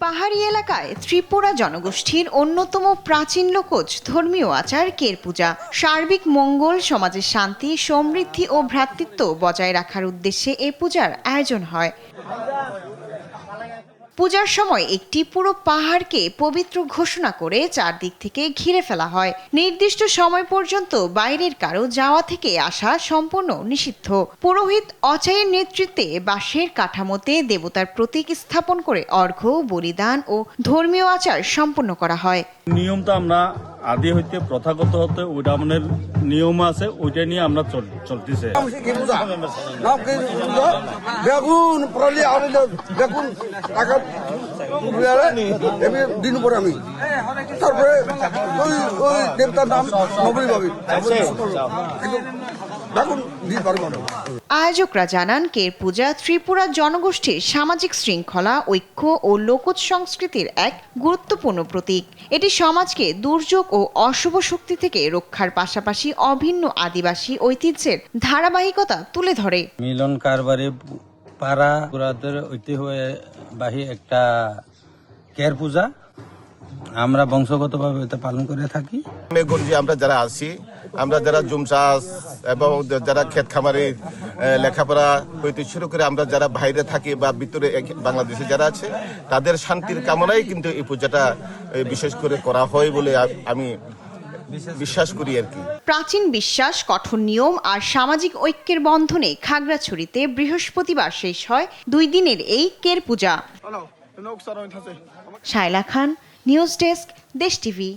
পাহাড়ি এলাকায় ত্রিপুরা জনগোষ্ঠীর অন্যতম প্রাচীন লোকজ ধর্মীয় আচার কের পূজা। সার্বিক মঙ্গল, সমাজের শান্তি, সমৃদ্ধি ও ভ্রাতৃত্ব বজায় রাখার উদ্দেশ্যে এ পূজার আয়োজন হয়। পূজার সময় একটি পুরো পাহাড়কে পবিত্র ঘোষণা করে চারদিক থেকে ঘিরে ফেলা হয়। নির্দিষ্ট সময় পর্যন্ত বাইরের কারো যাওয়া থেকে আসা সম্পূর্ণ নিষিদ্ধ। পুরোহিত অচায়ের নেতৃত্বে বাঁশের কাঠামোতে দেবতার প্রতীক স্থাপন করে অর্ঘ্য, বলিদান ও ধর্মীয় আচার সম্পন্ন করা হয়। নিয়মটা আমরা আদি হইতে প্রথাগত হতে ওইটা আমাদের নিয়ম আছে, ওইটা নিয়ে আমরা চলতেছে। বেগুন বেগুন টাকা দিন পরে আমি তারপরে ওই দেবতার নাম নবী ভাবি আয়োজকরা জানান, কের পূজা ত্রিপুরা জনগোষ্ঠীর সামাজিক শৃঙ্খলা, ঐক্য ও লোকজ সংস্কৃতির এক গুরুত্বপূর্ণ প্রতীক। এটি সমাজকে দুর্যোগ ও অশুভ শক্তি থেকে রক্ষার পাশাপাশি অভিন্ন আদিবাসী ঐতিহ্যের ধারাবাহিকতা তুলে ধরে। মিলন কারবারে পাড়া পুরাদের ঐতিহ্যবাহী একটা কের পূজা আমরা বংশগতভাবে এটা পালন করে থাকি। আমরা যারা আছি, আমরা যারা জুম চাষ এবং যারা ক্ষেত খামারে লেখাপড়া হইতে শুরু করে আমরা যারা বাইরে থাকি বা ভিতরে বাংলাদেশে যারা আছে, তাদের শান্তির কামনাই কিন্তু এই পূজাটা বিশেষ করে করা হয় বলে আমি বিশ্বাস করি আর কি। প্রাচীন বিশ্বাস, কঠোর নিয়ম আর সামাজিক ঐক্যের বন্ধনে খাগড়াছড়িতে বৃহস্পতিবার শেষ হয় 2 দিনের এই কের পূজা। শায়লা খান, নিউজ ডেস্ক, দেশ টিভি।